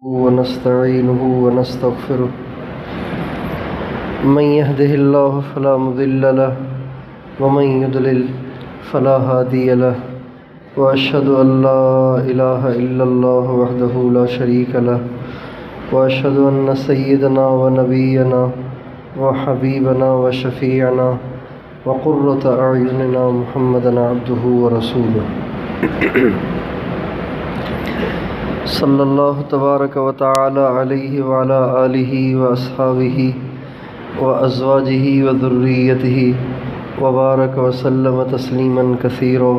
ونستعينه ونستغفره من يهده الله فلا مضل له ومن يضلل فلا هادي له وأشهد أن لا إله إلا الله وحده لا شريك له وأشهد أن سيدنا ونبينا وحبيبنا وشفيعنا وقرة أعيننا محمدا عبده ورسوله صلی اللہ تبارک و تعالی علیہ وعلی آلہ واصحابہ وازواجہ وذریتہ وبارک وسلم تسلیما کثیرا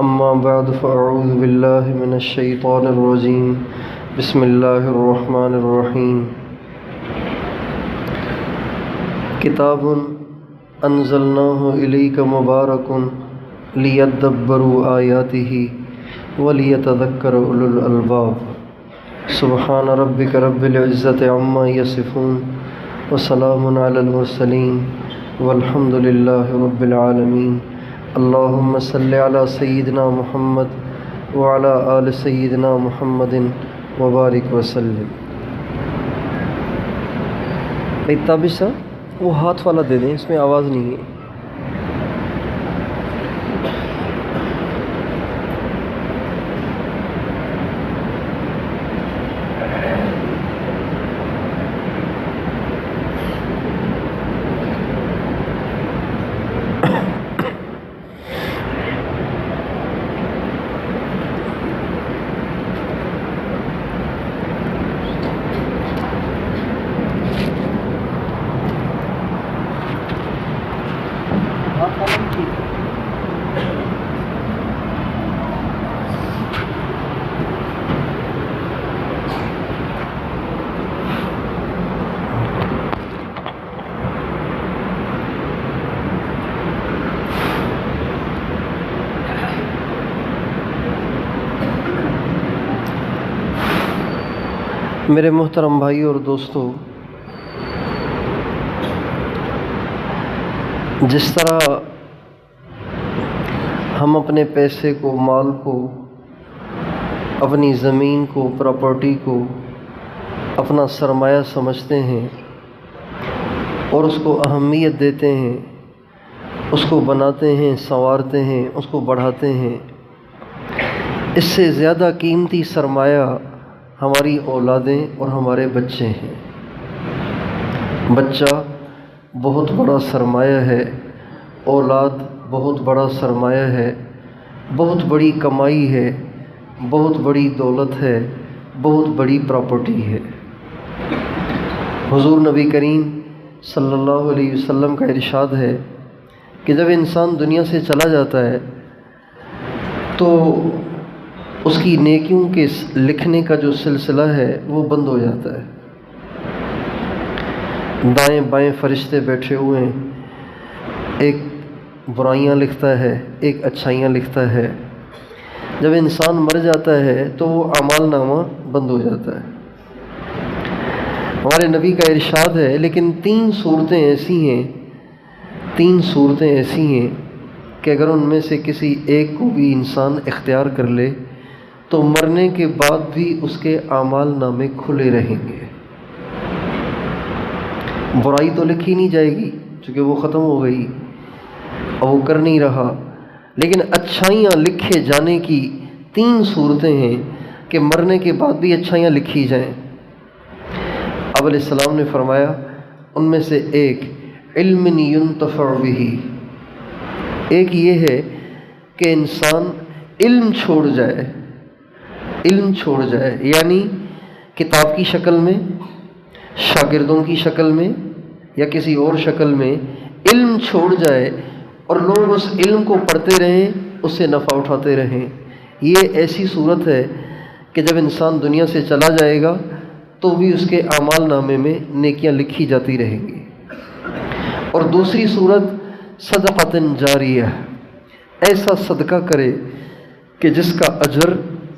اما بعد فاعوذ باللہ من الشیطان الرجیم بسم اللہ الرحمن الرحیم کتاب انزلناہ الیک مبارک لیدبروا آیاتہ وَلِيَتَذَكَّرَ أُولُو الْأَلْبَابِ سبحان ربک رب العزت عما یصفون وسلام علی المرسلین والحمد للہ رب العالمین اللہم صلی علی سیدنا محمد وعلی آل سیدنا محمد وبارک وسلم۔ بھائی تابش صاحب وہ ہاتھ والا دے دیں، اس میں آواز نہیں ہے۔ میرے محترم بھائی اور دوستو، جس طرح ہم اپنے پیسے کو، مال کو، اپنی زمین کو، پراپرٹی کو اپنا سرمایہ سمجھتے ہیں اور اس کو اہمیت دیتے ہیں، اس کو بناتے ہیں، سنوارتے ہیں، اس کو بڑھاتے ہیں، اس سے زیادہ قیمتی سرمایہ ہماری اولادیں اور ہمارے بچے ہیں۔ بچہ بہت بڑا سرمایہ ہے، اولاد بہت بڑا سرمایہ ہے، بہت بڑی کمائی ہے، بہت بڑی دولت ہے، بہت بڑی پراپرٹی ہے۔ حضور نبی کریم صلی اللہ علیہ وسلم کا ارشاد ہے کہ جب انسان دنیا سے چلا جاتا ہے تو اس کی نیکیوں کے لکھنے کا جو سلسلہ ہے وہ بند ہو جاتا ہے۔ دائیں بائیں فرشتے بیٹھے ہوئے ہیں، ایک برائیاں لکھتا ہے، ایک اچھائیاں لکھتا ہے۔ جب انسان مر جاتا ہے تو وہ اعمال نامہ بند ہو جاتا ہے۔ ہمارے نبی کا ارشاد ہے، لیکن تین صورتیں ایسی ہیں کہ اگر ان میں سے کسی ایک کو بھی انسان اختیار کر لے تو مرنے کے بعد بھی اس کے اعمال نامے کھلے رہیں گے۔ برائی تو لکھی نہیں جائے گی چونکہ وہ ختم ہو گئی، اب وہ کر نہیں رہا، لیکن اچھائیاں لکھے جانے کی تین صورتیں ہیں کہ مرنے کے بعد بھی اچھائیاں لکھی جائیں۔ اب علیہ السلام نے فرمایا ان میں سے ایک علم ينتفع به، ایک یہ ہے کہ انسان علم چھوڑ جائے، یعنی کتاب کی شکل میں، شاگردوں کی شکل میں یا کسی اور شکل میں علم چھوڑ جائے اور لوگ اس علم کو پڑھتے رہیں، اس سے نفع اٹھاتے رہیں۔ یہ ایسی صورت ہے کہ جب انسان دنیا سے چلا جائے گا تو بھی اس کے اعمال نامے میں نیکیاں لکھی جاتی رہیں گی۔ اور دوسری صورت صدقۃ جاریہ، ایسا صدقہ کرے کہ جس کا اجر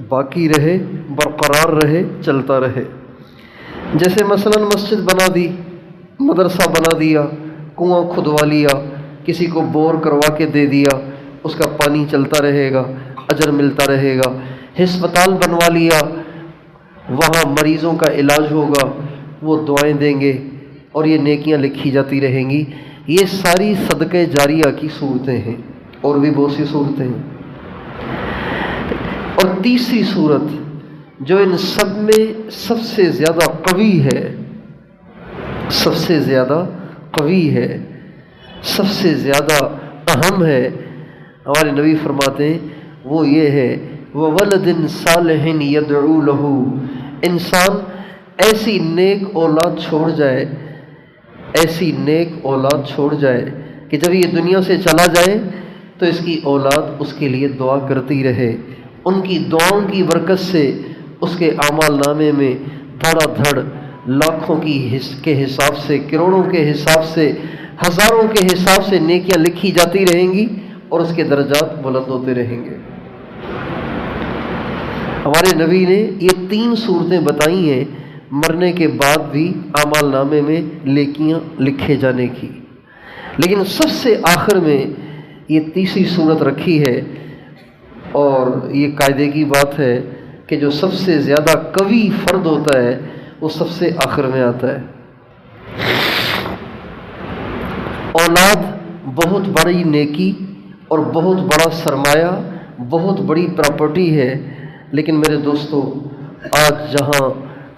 باقی رہے، برقرار رہے، چلتا رہے۔ جیسے مثلا مسجد بنا دی، مدرسہ بنا دیا، کنواں کھدوا لیا، کسی کو بور کروا کے دے دیا، اس کا پانی چلتا رہے گا، اجر ملتا رہے گا۔ ہسپتال بنوا لیا، وہاں مریضوں کا علاج ہوگا، وہ دعائیں دیں گے اور یہ نیکیاں لکھی جاتی رہیں گی۔ یہ ساری صدقہ جاریہ کی صورتیں ہیں، اور بھی بہت سی صورتیں ہیں۔ اور تیسری صورت جو ان سب میں سب سے زیادہ قوی ہے، سب سے زیادہ قوی ہے، سب سے زیادہ اہم ہے، ہمارے نبی فرماتے ہیں وہ یہ ہے وَوَلَدٍ صَالِحٍ يَدْعُو لَهُ، انسان ایسی نیک اولاد چھوڑ جائے، ایسی نیک اولاد چھوڑ جائے کہ جب یہ دنیا سے چلا جائے تو اس کی اولاد اس کے لیے دعا کرتی رہے، ان کی دعاؤں کی برکت سے اس کے اعمال نامے میں دھڑا دھڑ لاکھوں کے حساب سے، کروڑوں کے حساب سے، ہزاروں کے حساب سے نیکیاں لکھی جاتی رہیں گی اور اس کے درجات بلند ہوتے رہیں گے۔ ہمارے نبی نے یہ 3 صورتیں بتائی ہیں مرنے کے بعد بھی اعمال نامے میں نیکیاں لکھے جانے کی، لیکن سب سے آخر میں یہ تیسری صورت رکھی ہے، اور یہ قاعدے کی بات ہے کہ جو سب سے زیادہ قوی فرد ہوتا ہے وہ سب سے آخر میں آتا ہے۔ اولاد بہت بڑی نیکی اور بہت بڑا سرمایہ، بہت بڑی پراپرٹی ہے، لیکن میرے دوستو آج جہاں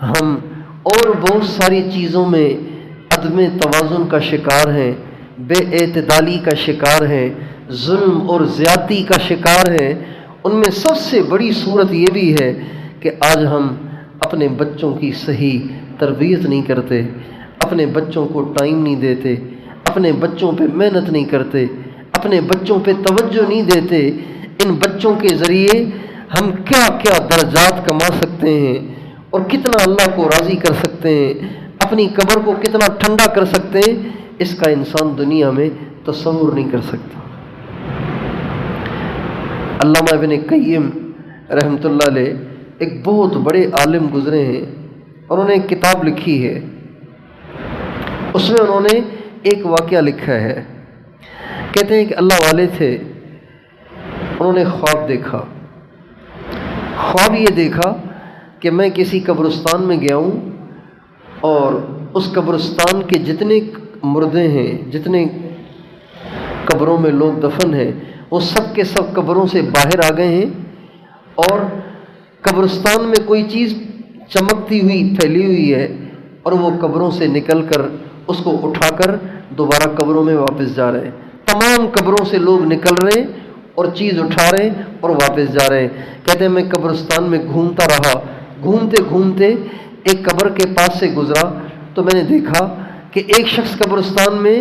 ہم اور بہت ساری چیزوں میں عدم توازن کا شکار ہیں، بے اعتدالی کا شکار ہیں، ظلم اور زیادتی کا شکار ہیں، ان میں سب سے بڑی صورت یہ بھی ہے کہ آج ہم اپنے بچوں کی صحیح تربیت نہیں کرتے، اپنے بچوں کو ٹائم نہیں دیتے، اپنے بچوں پہ محنت نہیں کرتے، اپنے بچوں پہ توجہ نہیں دیتے۔ ان بچوں کے ذریعے ہم کیا کیا درجات کما سکتے ہیں اور کتنا اللہ کو راضی کر سکتے ہیں، اپنی قبر کو کتنا ٹھنڈا کر سکتے ہیں، اس کا انسان دنیا میں تصور نہیں کر سکتا۔ علامہ ابن قیم رحمۃ اللہ علیہ ایک بہت بڑے عالم گزرے ہیں، انہوں نے ایک کتاب لکھی ہے، اس میں انہوں نے ایک واقعہ لکھا ہے۔ کہتے ہیں کہ اللہ والے تھے، انہوں نے خواب دیکھا۔ خواب یہ دیکھا کہ میں کسی قبرستان میں گیا ہوں اور اس قبرستان کے جتنے مردے ہیں، جتنے قبروں میں لوگ دفن ہیں، وہ سب کے سب قبروں سے باہر آ گئے ہیں، اور قبرستان میں کوئی چیز چمکتی ہوئی پھیلی ہوئی ہے، اور وہ قبروں سے نکل کر اس کو اٹھا کر دوبارہ قبروں میں واپس جا رہے ہیں۔ تمام قبروں سے لوگ نکل رہے ہیں اور چیز اٹھا رہے ہیں اور واپس جا رہے ہیں۔ کہتے ہیں میں قبرستان میں گھومتا رہا، گھومتے گھومتے ایک قبر کے پاس سے گزرا تو میں نے دیکھا کہ ایک شخص قبرستان میں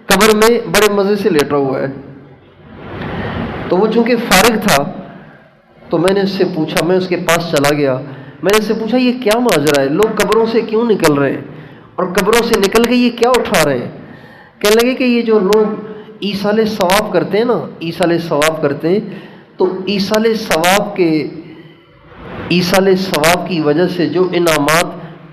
قبر میں بڑے مزے سے لیٹا ہوا ہے۔ تو وہ چونکہ فارغ تھا تو میں نے اس سے پوچھا، میں اس کے پاس چلا گیا، میں نے اس سے پوچھا یہ کیا ماجرا ہے، لوگ قبروں سے کیوں نکل رہے ہیں اور قبروں سے نکل کے یہ کیا اٹھا رہے ہیں؟ کہنے لگے کہ یہ جو لوگ ایصال ثواب کرتے ہیں نا، ایصال ثواب کرتے ہیں، تو ایصال ثواب کی وجہ سے جو انعامات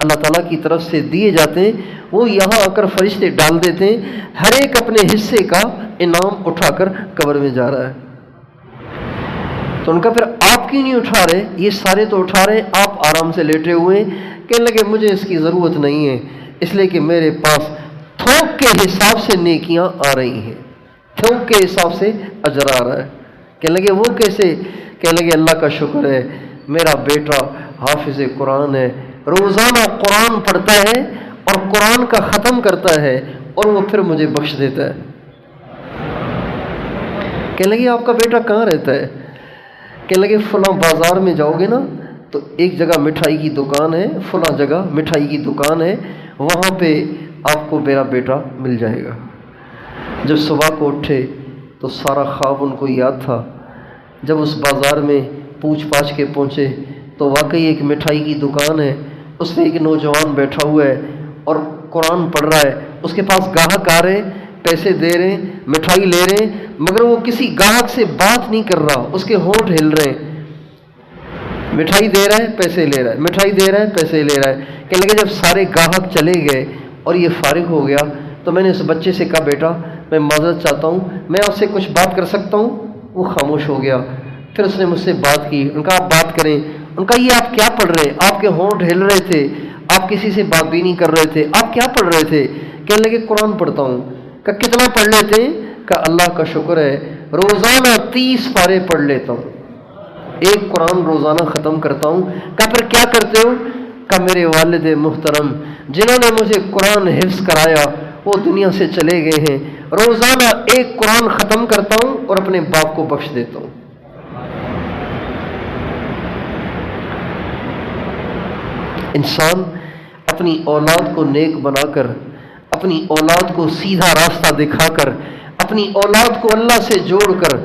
اللہ تعالیٰ کی طرف سے دیے جاتے ہیں وہ یہاں آ کر فرشتے ڈال دیتے ہیں، ہر ایک اپنے حصے کا انعام اٹھا کر قبر میں جا رہا ہے۔ تو ان کا پھر آپ کیوں نہیں اٹھا رہے؟ یہ سارے تو اٹھا رہے ہیں، آپ آرام سے لیٹے ہوئے ہیں۔ کہنے لگے مجھے اس کی ضرورت نہیں ہے، اس لیے کہ میرے پاس تھوک کے حساب سے نیکیاں آ رہی ہیں، تھوک کے حساب سے اجر آ رہا ہے۔ کہنے لگے وہ کیسے؟ کہنے لگے اللہ کا شکر ہے میرا بیٹا حافظ قرآن ہے، روزانہ قرآن پڑھتا ہے اور قرآن کا ختم کرتا ہے اور وہ پھر مجھے بخش دیتا ہے۔ کہنے لگے آپ کا بیٹا کہاں رہتا ہے؟ کہنے لگے فلاں بازار میں جاؤ گے نا تو ایک جگہ مٹھائی کی دکان ہے، فلاں جگہ مٹھائی کی دکان ہے، وہاں پہ آپ کو میرا بیٹا مل جائے گا۔ جب صبح کو اٹھے تو سارا خواب ان کو یاد تھا۔ جب اس بازار میں پوچھ پاچھ کے پہنچے تو واقعی ایک مٹھائی کی دکان ہے، اس پہ ایک نوجوان بیٹھا ہوا ہے اور قرآن پڑھ رہا ہے، اس کے پاس گاہک آ رہے ہیں، پیسے دے رہے ہیں، مٹھائی لے رہے ہیں، مگر وہ کسی گاہک سے بات نہیں کر رہا، اس کے ہونٹ ہل رہے ہیں، مٹھائی دے رہا ہے پیسے لے رہا ہے، مٹھائی دے رہا ہے پیسے لے رہا ہے۔ کہنے لگے جب سارے گاہک چلے گئے اور یہ فارغ ہو گیا تو میں نے اس بچے سے کہا بیٹا میں معذرت چاہتا ہوں، میں آپ سے کچھ بات کر سکتا ہوں؟ وہ خاموش ہو گیا۔ پھر اس نے مجھ سے بات کی، ان کا آپ بات کریں، ان کا یہ آپ کیا پڑھ رہے ہیں؟ آپ کے ہونٹ ہل رہے تھے، آپ کسی سے بات بھی نہیں کر رہے تھے، آپ کیا پڑھ رہے تھے؟ کہنے لگے قرآن پڑھتا ہوں۔ کہ کتنا پڑھ لیتے ہیں؟ کہ اللہ کا شکر ہے روزانہ 30 پارے پڑھ لیتا ہوں، ایک قرآن روزانہ ختم کرتا ہوں۔ کہ پھر کیا کرتے ہو؟ کہ میرے والد محترم جنہوں نے مجھے قرآن حفظ کرایا وہ دنیا سے چلے گئے ہیں، روزانہ ایک قرآن ختم کرتا ہوں اور اپنے باپ کو بخش دیتا ہوں۔ انسان اپنی اولاد کو نیک بنا کر، اپنی اولاد کو سیدھا راستہ دکھا کر، اپنی اولاد کو اللہ سے جوڑ کر،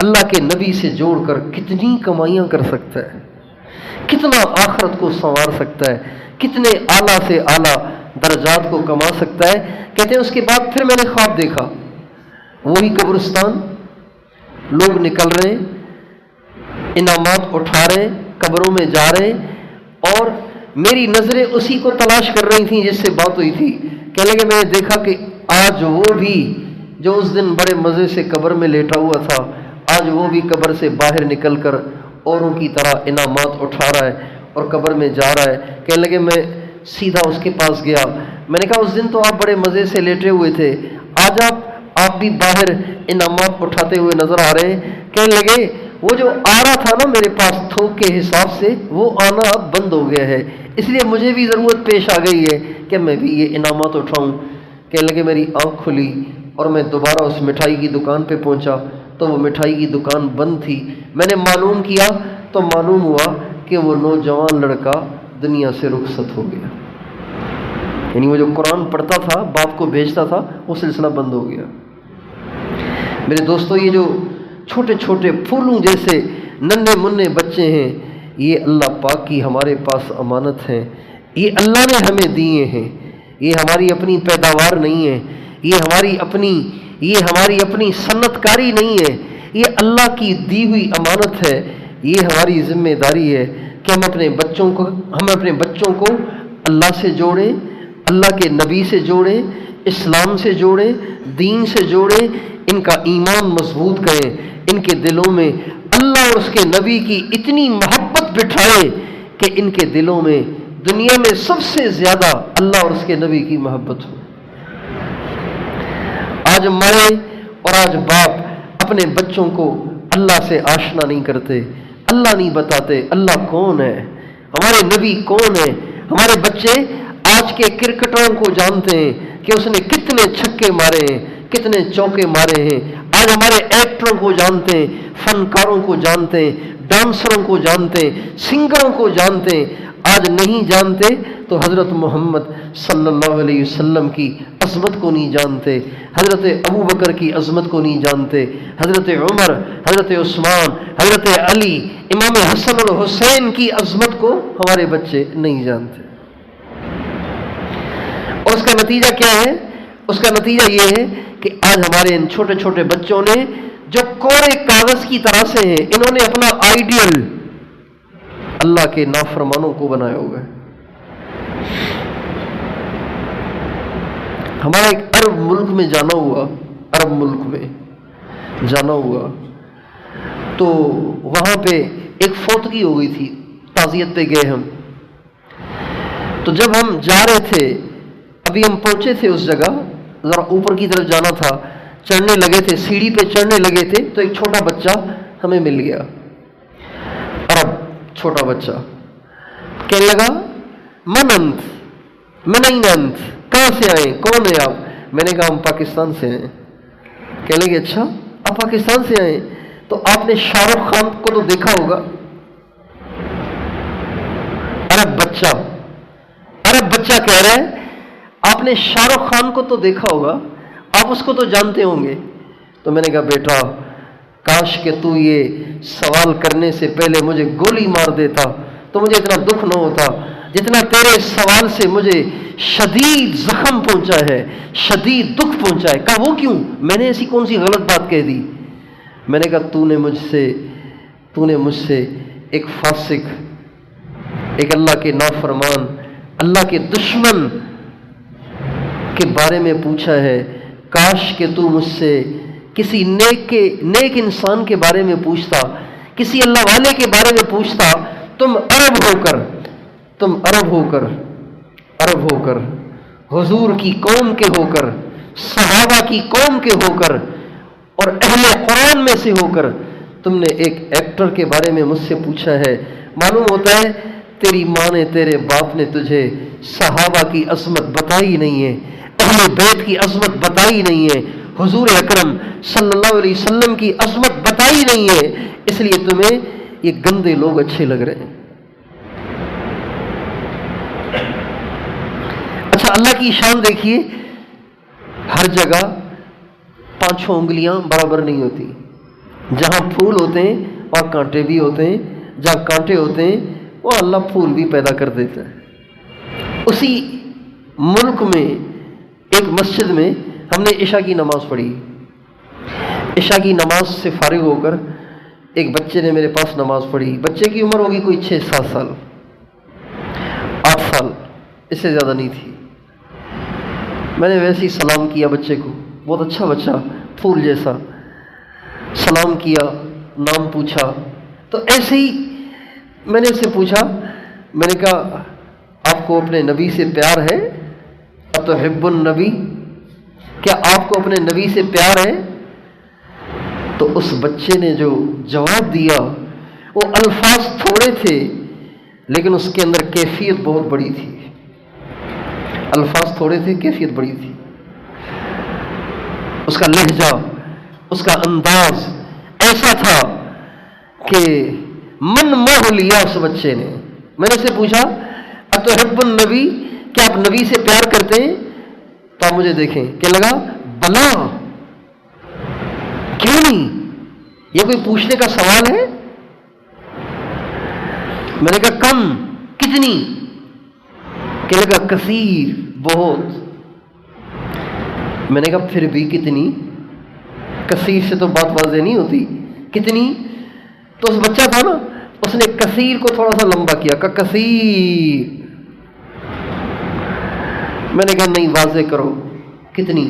اللہ کے نبی سے جوڑ کر کتنی کمائیاں کر سکتا ہے، کتنا آخرت کو سنوار سکتا ہے، کتنے اعلیٰ سے اعلیٰ درجات کو کما سکتا ہے۔ کہتے ہیں اس کے بعد پھر میں نے خواب دیکھا، وہی قبرستان، لوگ نکل رہے ہیں، انعامات اٹھا رہے ہیں، قبروں میں جا رہے ہیں، اور میری نظریں اسی کو تلاش کر رہی تھیں جس سے بات ہوئی تھی۔ کہنے لگے میں نے دیکھا کہ آج وہ بھی جو اس دن بڑے مزے سے قبر میں لیٹا ہوا تھا، آج وہ بھی قبر سے باہر نکل کر اوروں کی طرح انعامات اٹھا رہا ہے اور قبر میں جا رہا ہے۔ کہنے لگے میں سیدھا اس کے پاس گیا، میں نے کہا اس دن تو آپ بڑے مزے سے لیٹے ہوئے تھے، آج آپ بھی باہر انعامات اٹھاتے ہوئے نظر آ رہے ہیں۔ کہنے لگے وہ جو آ رہا تھا نا میرے پاس تھوک کے حساب سے، وہ آنا اب بند ہو گیا ہے، اس لیے مجھے بھی ضرورت پیش آ گئی ہے کہ میں بھی یہ انعامات اٹھاؤں۔ کہنے لگے میری آنکھ کھلی اور میں دوبارہ اس مٹھائی کی دکان پہ پہنچا تو وہ مٹھائی کی دکان بند تھی۔ میں نے معلوم کیا تو معلوم ہوا کہ وہ نوجوان لڑکا دنیا سے رخصت ہو گیا، یعنی وہ جو قرآن پڑھتا تھا، باپ کو بھیجتا تھا، وہ سلسلہ بند ہو گیا۔ میرے دوستو، یہ جو چھوٹے چھوٹے پھولوں جیسے ننھے منھے بچے ہیں، یہ اللہ پاک کی ہمارے پاس امانت ہیں، یہ اللہ نے ہمیں دیے ہیں، یہ ہماری اپنی پیداوار نہیں ہے، یہ ہماری اپنی صنعت کاری نہیں ہے، یہ اللہ کی دی ہوئی امانت ہے۔ یہ ہماری ذمہ داری ہے کہ ہم اپنے بچوں کو اللہ سے جوڑیں، اللہ کے نبی سے جوڑیں، اسلام سے جوڑیں، دین سے جوڑیں، ان کا ایمان مضبوط کریں، ان کے دلوں میں اللہ اور اس کے نبی کی اتنی محبت بٹھائیں کہ ان کے دلوں میں دنیا میں سب سے زیادہ اللہ اور اس کے نبی کی محبت ہو۔ آج مائیں اور آج باپ اپنے بچوں کو اللہ سے آشنا نہیں کرتے، اللہ نہیں بتاتے اللہ کون ہے، ہمارے نبی کون ہے۔ ہمارے بچے آج کے کرکٹروں کو جانتے ہیں کہ اس نے کتنے چھکے مارے ہیں، کتنے چوکے مارے ہیں۔ آج ہمارے ایکٹروں کو جانتے ہیں، فنکاروں کو جانتے ہیں، ڈانسروں کو جانتے ہیں، سنگروں کو جانتے ہیں۔ آج نہیں جانتے تو حضرت محمد صلی اللہ علیہ وسلم کی عظمت کو نہیں جانتے، حضرت ابو بکر کی عظمت کو نہیں جانتے، حضرت عمر، حضرت عثمان، حضرت علی، امام حسن اور حسین کی عظمت کو ہمارے بچے نہیں جانتے۔ اور اس کا نتیجہ کیا ہے؟ اس کا نتیجہ یہ ہے کہ آج ہمارے ان چھوٹے چھوٹے بچوں نے جو کوڑے کاغذ کی طرح سے ہیں، انہوں نے اپنا آئیڈیل اللہ کے نافرمانوں کو بنایا ہوا ہے۔ ہمارا ایک عرب ملک میں جانا ہوا تو وہاں پہ ایک فوتگی ہو گئی تھی، تعزیت پہ گئے ہم، تو جب ہم جا رہے تھے، ابھی ہم پہنچے تھے اس جگہ، ذرا اوپر کی طرف جانا تھا، چڑھنے لگے تھے، سیڑھی پہ چڑھنے لگے تھے تو ایک چھوٹا بچہ ہمیں مل گیا، عرب چھوٹا بچہ، کہنے لگا من انت، من این انت، کہاں سے آئے، کون ہے آپ؟ میں نے کہا ہم پاکستان سے ہیں۔ کہنے لگے اچھا آپ پاکستان سے آئے، تو آپ نے شاہ رخ خان کو تو دیکھا ہوگا۔ عرب بچہ کہہ رہا ہے آپ نے شاہ رخ خان کو تو دیکھا ہوگا، آپ اس کو تو جانتے ہوں گے۔ تو میں نے کہا بیٹا کاش کہ تو یہ سوال کرنے سے پہلے مجھے گولی مار دیتا تو مجھے اتنا دکھ نہ ہوتا جتنا تیرے سوال سے مجھے شدید زخم پہنچا ہے، شدید دکھ پہنچا ہے۔ کہا وہ کیوں؟ میں نے ایسی کون سی غلط بات کہہ دی؟ میں نے کہا تو نے مجھ سے ایک فاسق، ایک اللہ کے نافرمان، اللہ کے دشمن کے بارے میں پوچھا ہے۔ کاش کہ تو مجھ سے کسی نیک انسان کے بارے میں پوچھتا کسی اللہ والے کے بارے میں پوچھتا، تم عرب ہو کر حضور کی قوم کے ہو کر، صحابہ کی قوم کے ہو کر، اور اہل قرآن میں سے ہو کر تم نے ایک ایکٹر کے بارے میں مجھ سے پوچھا ہے، معلوم ہوتا ہے تیری ماں نے، تیرے باپ نے تجھے صحابہ کی عظمت بتائی نہیں ہے، اہل بیت کی عظمت بتائی نہیں ہے، حضور اکرم صلی اللہ علیہ وسلم کی عظمت بتائی نہیں ہے، اس لیے تمہیں یہ گندے لوگ اچھے لگ رہے ہیں۔ اچھا، اللہ کی شان دیکھیے، ہر جگہ 5 انگلیاں برابر نہیں ہوتی، جہاں پھول ہوتے ہیں وہاں کانٹے بھی ہوتے ہیں، جہاں کانٹے ہوتے ہیں وہ اللہ پھول بھی پیدا کر دیتا ہے۔ اسی ملک میں ایک مسجد میں ہم نے عشاء کی نماز پڑھی، عشاء کی نماز سے فارغ ہو کر ایک بچے نے میرے پاس نماز پڑھی، بچے کی عمر ہوگی کوئی 6-7 سال، 8 سال، اس سے زیادہ نہیں تھی۔ میں نے ویسے ہی سلام کیا بچے کو، بہت اچھا بچہ، پھول جیسا، سلام کیا، نام پوچھا، تو ایسے ہی میں نے اس سے پوچھا، میں نے کہا آپ کو اپنے نبی سے پیار ہے؟ اتحب النبی، کیا آپ کو اپنے نبی سے پیار ہے؟ تو اس بچے نے جو جواب دیا، وہ الفاظ تھوڑے تھے لیکن اس کے اندر کیفیت بہت بڑی تھی، الفاظ تھوڑے تھے، کیفیت بڑی تھی، اس کا لہجہ، اس کا انداز ایسا تھا کہ من موہ لیا اس بچے نے۔ میں نے اسے پوچھا اتحب النبی، کیا آپ نبی سے پیار کرتے ہیں؟ تو آپ مجھے دیکھیں کہ لگا بلا، کیوں نہیں، یہ کوئی پوچھنے کا سوال ہے؟ میں نے کہا کم، کتنی؟ کہ لگا کثیر، بہت۔ میں نے کہا پھر بھی کتنی؟ کثیر سے تو بات واضح نہیں ہوتی، کتنی؟ تو اس بچہ تھا نا، اس نے کثیر کو تھوڑا سا لمبا کیا، کہا کثیر۔ میں نے کہا نہیں، واضح کرو کتنی؟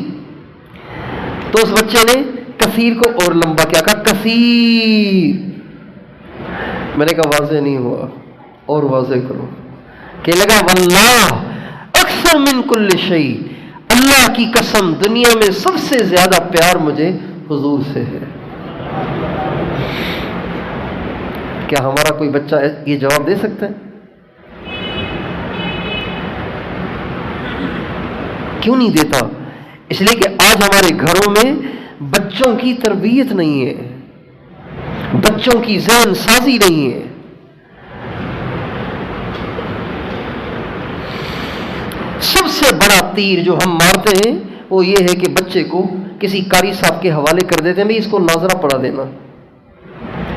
تو اس بچے نے کثیر کو اور لمبا کیا، کہا کثیر۔ میں نے کہا واضح نہیں ہوا، اور واضح کرو۔ کہ لگا واللہ اکثر من کل شیء، اللہ کی قسم دنیا میں سب سے زیادہ پیار مجھے حضور سے ہے۔ کیا ہمارا کوئی بچہ یہ جواب دے سکتا ہے؟ کیوں نہیں دیتا؟ اس لیے کہ آج ہمارے گھروں میں بچوں کی تربیت نہیں ہے، بچوں کی ذہن سازی نہیں ہے۔ سب سے بڑا تیر جو ہم مارتے ہیں وہ یہ ہے کہ بچے کو کسی قاری صاحب کے حوالے کر دیتے ہیں، بھئی اس کو ناظرہ پڑھا دینا۔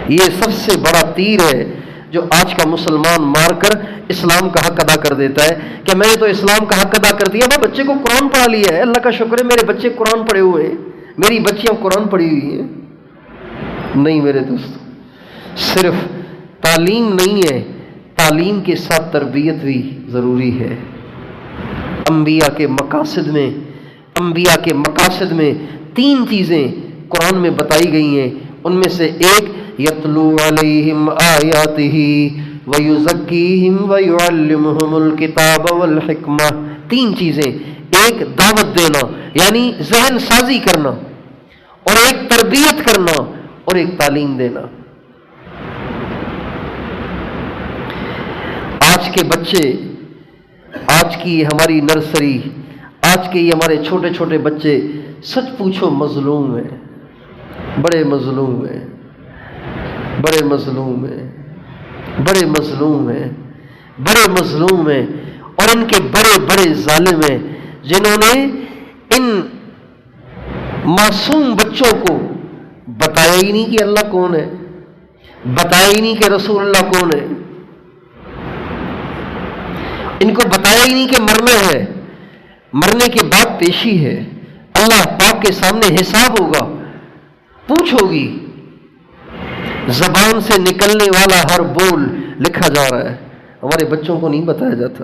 یہ سب سے بڑا تیر ہے جو آج کا مسلمان مار کر اسلام کا حق ادا کر دیتا ہے کہ میں نے تو اسلام کا حق ادا کر دیا، میں بچے کو قرآن پڑھا لیا ہے، اللہ کا شکر ہے میرے بچے قرآن پڑھے ہوئے ہیں، میری بچیاں قرآن پڑھی ہوئی ہیں۔ نہیں میرے دوست، صرف تعلیم نہیں ہے، تعلیم کے ساتھ تربیت بھی ضروری ہے۔ انبیاء کے مقاصد میں 3 چیزیں قرآن میں بتائی گئی ہیں، ان میں سے ایک یتلو علیہم آیاتہ ویزکیہم ویعلمہم الکتاب والحکمہ۔ 3 چیزیں، ایک دعوت دینا یعنی ذہن سازی کرنا، اور ایک تربیت کرنا، اور ایک تعلیم دینا۔ آج کے بچے، آج کی ہماری نرسری، آج کے یہ ہمارے چھوٹے چھوٹے بچے سچ پوچھو مظلوم ہیں، بڑے مظلوم ہیں، بڑے مظلوم ہیں، بڑے مظلوم ہیں، بڑے مظلوم ہیں، اور ان کے بڑے بڑے ظالم ہیں جنہوں نے ان معصوم بچوں کو بتایا ہی نہیں کہ اللہ کون ہے، بتایا ہی نہیں کہ رسول اللہ کون ہے، ان کو بتایا ہی نہیں کہ مرنا ہے، مرنے کے بعد پیشی ہے، اللہ پاک کے سامنے حساب ہوگا، پوچھ ہوگی، زبان سے نکلنے والا ہر بول لکھا جا رہا ہے۔ ہمارے بچوں کو نہیں بتایا جاتا۔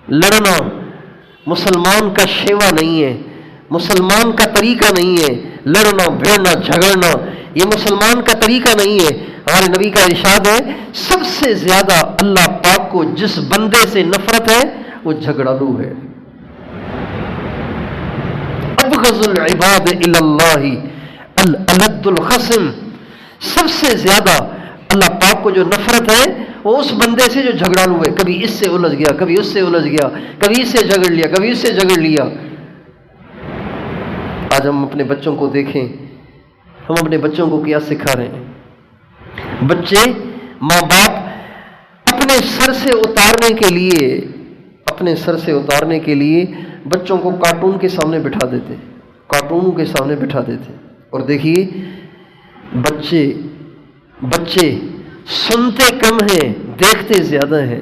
لڑنا مسلمان کا شیوا نہیں ہے، مسلمان کا طریقہ نہیں ہے، لڑنا بھیڑنا جھگڑنا یہ مسلمان کا طریقہ نہیں ہے۔ ہمارے نبی کا ارشاد ہے سب سے زیادہ اللہ پاک کو جس بندے سے نفرت ہے وہ جھگڑالو ہے۔ ابغض العباد الی اللہ الالد الخصم، سب سے زیادہ اللہ پاک کو جو نفرت ہے وہ اس بندے سے جو جھگڑالو ہے، کبھی اس سے الجھ گیا، کبھی اس سے الجھ گیا، کبھی اس سے جھگڑ لیا، کبھی اس سے جھگڑ لیا۔ آج ہم اپنے بچوں کو دیکھیں، ہم اپنے بچوں کو کیا سکھا رہے ہیں؟ بچے، ماں باپ اپنے سر سے اتارنے کے لیے بچوں کو کارٹون کے سامنے بٹھا دیتے اور دیکھیے بچے سنتے کم ہیں، دیکھتے زیادہ ہیں۔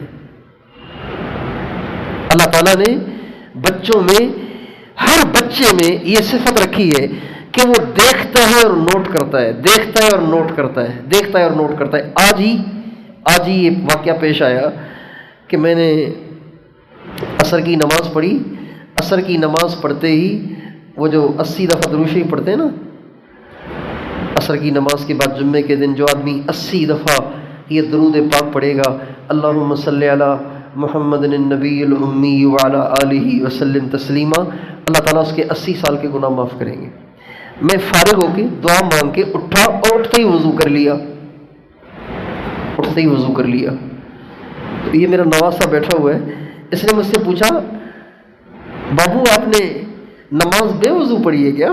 اللہ تعالیٰ نے بچوں میں، ہر بچے میں یہ صفت رکھی ہے کہ وہ دیکھتا ہے اور نوٹ کرتا ہے، دیکھتا ہے اور نوٹ کرتا ہے، دیکھتا ہے اور نوٹ کرتا ہے۔ آج ہی یہ واقعہ پیش آیا کہ میں نے عصر کی نماز پڑھی، عصر کی نماز پڑھتے ہی وہ جو 80 دفعہ درود شریف پڑھتے ہیں نا، عصر کی نماز کے بعد جمعے کے دن جو آدمی 80 دفعہ یہ درود پاک پڑھے گا، اللہم صلی علی محمد النبی الامی وعلی آلہ وسلم تسلیما، اللہ تعالیٰ اس کے 80 سال کے گناہ معاف کریں گے۔ میں فارغ ہو کے دعا مانگ کے اٹھا اور اٹھتے ہی وضو کر لیا۔ تو یہ میرا نواسا بیٹھا ہوا ہے، اس نے مجھ سے پوچھا بابو آپ نے نماز بے وضو پڑھی ہے کیا؟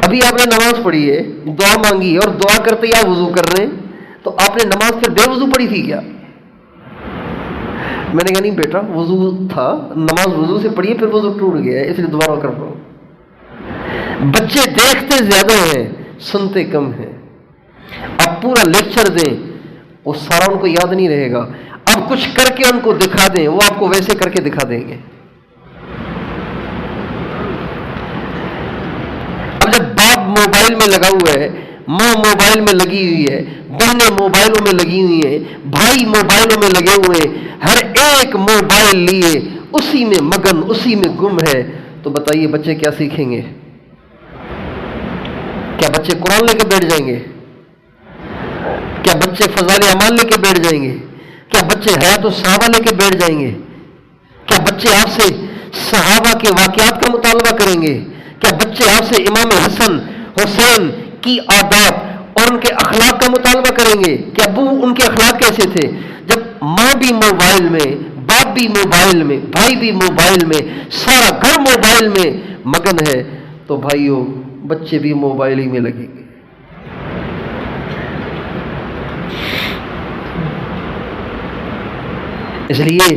ابھی آپ نے نماز پڑھی ہے، دعا مانگی ہے اور دعا کرتے ہی آپ وضو کر رہے ہیں، تو آپ نے نماز پھر بے وضو پڑھی تھی کیا؟ میں نے کہا نہیں بیٹا، وضو تھا، نماز وضو سے پڑھی ہے، پھر وضو ٹوٹ گیا ہے اس لیے دوبارہ کر رہا ہوں۔ بچے دیکھتے زیادہ ہیں، سنتے کم ہیں۔ آپ پورا لیکچر دیں وہ سارا ان کو یاد نہیں رہے گا، آپ کچھ کر کے ان کو دکھا دیں وہ آپ کو ویسے کر کے دکھا دیں گے۔ اب جب باپ موبائل میں لگا ہوا ہے، ماں موبائل میں لگی ہوئی ہے، بہنیں موبائلوں میں لگی ہوئی ہیں، بھائی موبائلوں میں لگے ہوئے، ہر ایک موبائل لیے اسی میں مگن، اسی میں گم ہے، تو بتائیے بچے کیا سیکھیں گے؟ کیا بچے قرآن لے کے بیٹھ جائیں گے؟ کیا بچے فضائل اعمال لے کے بیٹھ جائیں گے؟ کیا بچے حیات الصحابہ لے کے بیٹھ جائیں گے؟ کیا بچے آپ سے صحابہ کے واقعات کا مطالبہ کریں گے؟ کیا بچے آپ سے امام حسن حسین کی عادات اور ان کے اخلاق کا مطالبہ کریں گے کہ ابو ان کے اخلاق کیسے تھے؟ جب ماں بھی موبائل میں، باپ بھی موبائل میں، بھائی بھی موبائل میں، سارا گھر موبائل میں مگن ہے، تو بھائیوں بچے بھی موبائل ہی میں لگیں گے۔ اس لیے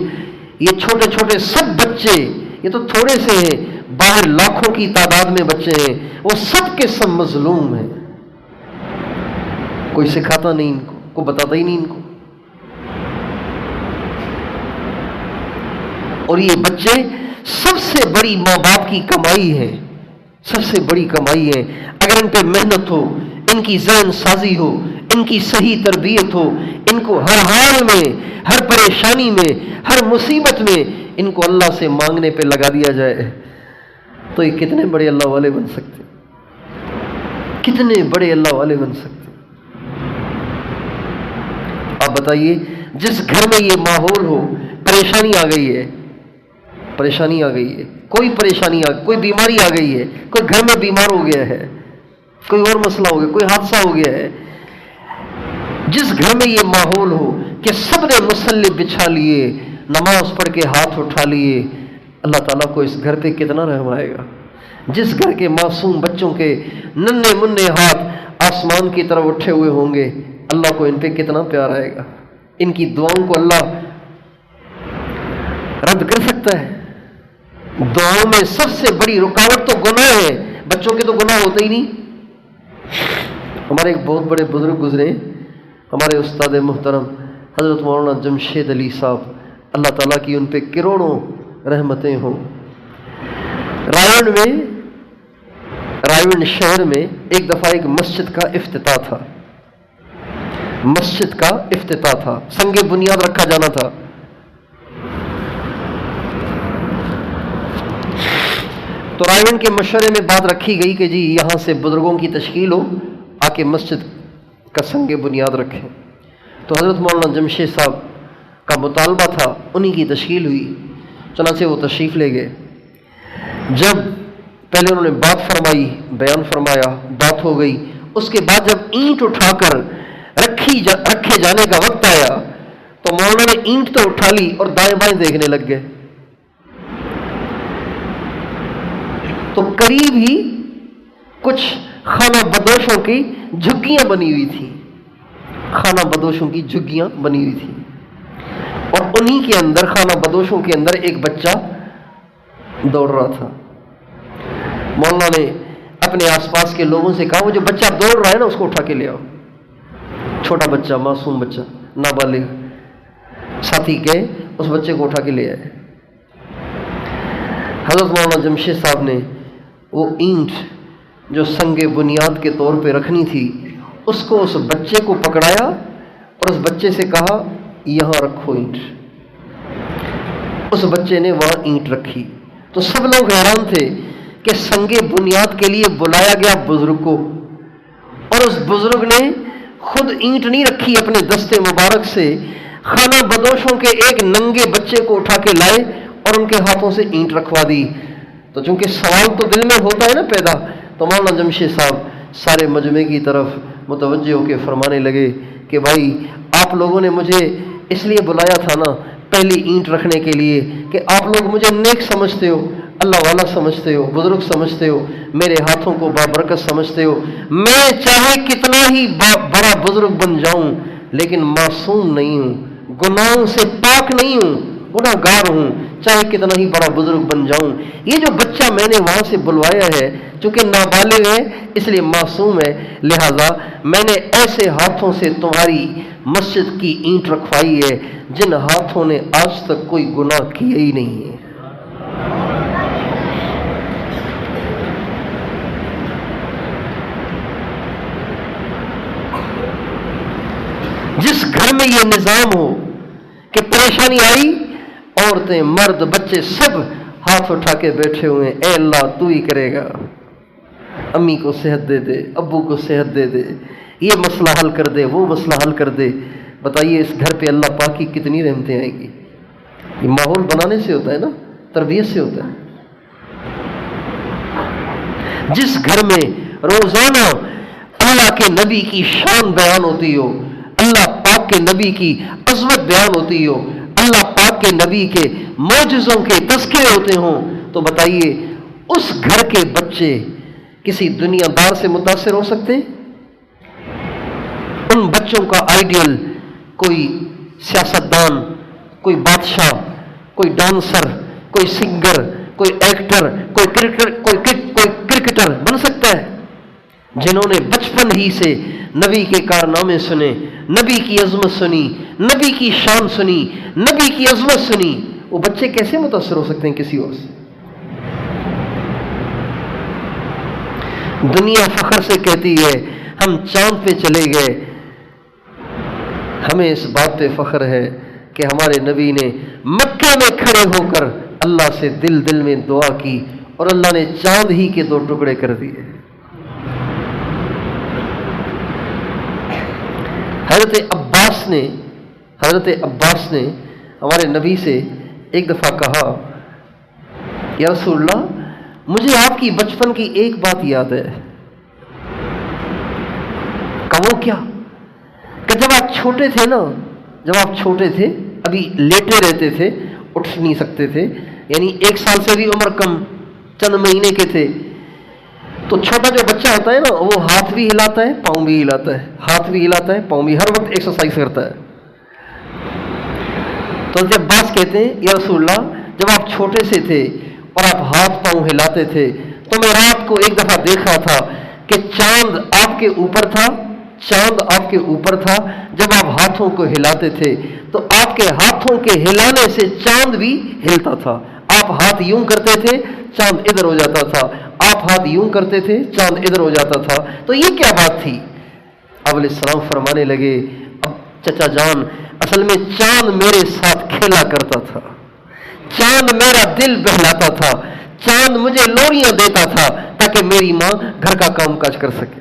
یہ چھوٹے چھوٹے سب بچے، یہ تو تھوڑے سے ہیں، باہر لاکھوں کی تعداد میں بچے ہیں، وہ سب کے سب مظلوم ہیں، کوئی سکھاتا نہیں ان کو، کوئی بتاتا ہی نہیں ان کو۔ اور یہ بچے سب سے بڑی ماں باپ کی کمائی ہے، سب سے بڑی کمائی ہے۔ اگر ان پہ محنت ہو، ان کی ذہن سازی ہو، ان کی صحیح تربیت ہو، ان کو ہر حال میں، ہر پریشانی میں، ہر مصیبت میں ان کو اللہ سے مانگنے پہ لگا دیا جائے، تو یہ کتنے بڑے اللہ والے بن سکتے، کتنے بڑے اللہ والے بن سکتے۔ آپ بتائیے جس گھر میں یہ ماحول ہو، پریشانی آ گئی ہے، پریشانی آ گئی ہے، کوئی پریشانی کوئی بیماری آ گئی ہے، کوئی گھر میں بیمار ہو گیا ہے، کوئی اور مسئلہ ہو گیا، کوئی حادثہ ہو گیا ہے، جس گھر میں یہ ماحول ہو کہ سب نے مصلی بچھا لیے، نماز پڑھ کے ہاتھ اٹھا لیے، اللہ تعالیٰ کو اس گھر پہ کتنا رحم آئے گا۔ جس گھر کے معصوم بچوں کے ننھے منھے ہاتھ آسمان کی طرف اٹھے ہوئے ہوں گے، اللہ کو ان پہ کتنا پیار آئے گا، ان کی دعاؤں کو اللہ رد کر سکتا ہے؟ دعاؤں میں سب سے بڑی رکاوٹ تو گناہ ہے، بچوں کے تو گناہ ہوتے ہی نہیں۔ ہمارے ایک بہت بڑے بزرگ گزرے، ہمارے استاد محترم حضرت مولانا جمشید علی صاحب، اللہ تعالیٰ کی ان پہ کروڑوں رحمتیں ہوں۔ رائیون شہر میں ایک دفعہ ایک مسجد کا افتتاح تھا، سنگ بنیاد رکھا جانا تھا۔ تو رائے کے مشورے میں بات رکھی گئی کہ جی یہاں سے بزرگوں کی تشکیل ہو، آ کے مسجد کا سنگ بنیاد رکھیں۔ تو حضرت مولانا جمشید صاحب کا مطالبہ تھا، انہی کی تشکیل ہوئی، چنانچہ وہ تشریف لے گئے۔ جب پہلے انہوں نے بات فرمائی، بیان فرمایا، بات ہو گئی، اس کے بعد جب اینٹ اٹھا کر رکھے جانے کا وقت آیا تو مولانا نے اینٹ تو اٹھا لی اور دائیں بائیں دیکھنے لگ گئے۔ تو قریب ہی کچھ خانہ بدوشوں کی جھگیاں بنی ہوئی تھیں، خانہ بدوشوں کی جھگیاں بنی ہوئی تھیں، اور انہی کے اندر، خانہ بدوشوں کے اندر ایک بچہ دوڑ رہا تھا۔ مولانا نے اپنے آس پاس کے لوگوں سے کہا وہ جو بچہ دوڑ رہا ہے نا اس کو اٹھا کے لے آؤ، چھوٹا بچہ، معصوم بچہ، نابالغ۔ ساتھی گئے، اس بچے کو اٹھا کے لے آئے۔ حضرت مولانا جمشید صاحب نے وہ اینٹ جو سنگ بنیاد کے طور پہ رکھنی تھی اس کو اس بچے کو پکڑایا اور اس بچے سے کہا یہاں رکھو اینٹ۔ اس بچے نے وہاں اینٹ رکھی۔ تو سب لوگ حیران تھے کہ سنگ بنیاد کے لیے بلایا گیا بزرگ کو، اور اس بزرگ نے خود اینٹ نہیں رکھی، اپنے دستے مبارک سے خانہ بدوشوں کے ایک ننگے بچے کو اٹھا کے لائے اور ان کے ہاتھوں سے اینٹ رکھوا دی۔ تو چونکہ سوال تو دل میں ہوتا ہے نا پیدا، تو مولانا جمشید صاحب سارے مجمع کی طرف متوجہ ہو کے فرمانے لگے کہ بھائی آپ لوگوں نے مجھے اس لیے بلایا تھا نا پہلی اینٹ رکھنے کے لیے کہ آپ لوگ مجھے نیک سمجھتے ہو، اللہ والا سمجھتے ہو، بزرگ سمجھتے ہو، میرے ہاتھوں کو بابرکت سمجھتے ہو۔ میں چاہے کتنا ہی بڑا بزرگ بن جاؤں لیکن معصوم نہیں ہوں، گناہوں سے پاک نہیں ہوں، گناہ گار ہوں، چاہے کتنا ہی بڑا بزرگ بن جاؤں۔ یہ جو بچہ میں نے وہاں سے بلوایا ہے چونکہ نابالغ ہے اس لیے معصوم ہے، لہذا میں نے ایسے ہاتھوں سے تمہاری مسجد کی اینٹ رکھوائی ہے جن ہاتھوں نے آج تک کوئی گناہ کیا ہی نہیں ہے۔ جس گھر میں یہ نظام ہو کہ پریشانی آئی، عورتیں، مرد، بچے سب ہاتھ اٹھا کے بیٹھے ہوئے، اے اللہ تو ہی کرے گا، امی کو صحت دے دے، ابو کو صحت دے دے، یہ مسئلہ حل کر دے، وہ مسئلہ حل کر دے۔ بتائیے اس گھر پہ اللہ پاک کی کتنی رحمتیں آئیں گی۔ یہ ماحول بنانے سے ہوتا ہے نا، تربیت سے ہوتا ہے۔ جس گھر میں روزانہ اللہ کے نبی کی شان بیان ہوتی ہو، اللہ پاک کے نبی کی عظمت بیان ہوتی ہو، اللہ پاک کے نبی کے معجزوں کے تذکرے ہوتے ہوں، تو بتائیے اس گھر کے بچے کسی دنیا دار سے متاثر ہو سکتے ہیں؟ ان بچوں کا آئیڈیل کوئی سیاستدان، کوئی بادشاہ، کوئی ڈانسر، کوئی سنگر، کوئی ایکٹر، کوئی کرکٹر بن سکتا ہے؟ جنہوں نے بچپن ہی سے نبی کے کارنامے سنے، نبی کی عظمت سنی، نبی کی شان سنی، نبی کی عظمت سنی، وہ بچے کیسے متاثر ہو سکتے ہیں کسی اور سے؟ دنیا فخر سے کہتی ہے ہم چاند پہ چلے گئے، ہمیں اس بات پہ فخر ہے کہ ہمارے نبی نے مکہ میں کھڑے ہو کر اللہ سے دل دل میں دعا کی اور اللہ نے چاند ہی کے 2 ٹکڑے کر دیے۔ حضرت عباس نے ہمارے نبی سے ایک دفعہ کہا یا رسول اللہ مجھے آپ کی بچپن کی ایک بات یاد ہے۔ کہا وہ کیا؟ کہ جب آپ چھوٹے تھے نا، جب آپ چھوٹے تھے، ابھی لیٹے رہتے تھے، اٹھ نہیں سکتے تھے، یعنی 1 سال سے بھی عمر کم، چند مہینے کے تھے، تو چھوٹا جو بچہ ہوتا ہے نا وہ ہاتھ بھی ہلاتا ہے، پاؤں بھی ہلاتا ہے، ہاتھ بھی ہلاتا ہے، پاؤں بھی، ہر وقت ایکسرسائز کرتا ہے۔ تو جب عباس کہتے ہیں یا رسول اللہ جب آپ چھوٹے سے تھے اور آپ ہاتھ پاؤں ہلاتے تھے تو میں رات کو ایک دفعہ دیکھا تھا کہ چاند آپ کے اوپر تھا، چاند آپ کے اوپر تھا، جب آپ ہاتھوں کو ہلاتے تھے تو آپ کے ہاتھوں کے ہلانے سے چاند بھی ہلتا تھا۔ آپ ہاتھ یوں کرتے تھے چاند ادھر ہو جاتا تھا، آپ ہاتھ یوں کرتے تھے چاند ادھر ہو جاتا تھا۔ تو یہ کیا بات تھی؟ آپ علیہ السلام فرمانے لگے اب چچا جان اصل میں چاند میرے ساتھ کھیلا کرتا تھا، چاند میرا دل بہلاتا تھا، چاند مجھے لوریاں دیتا تھا تاکہ میری ماں گھر کا کام کاج کر سکے۔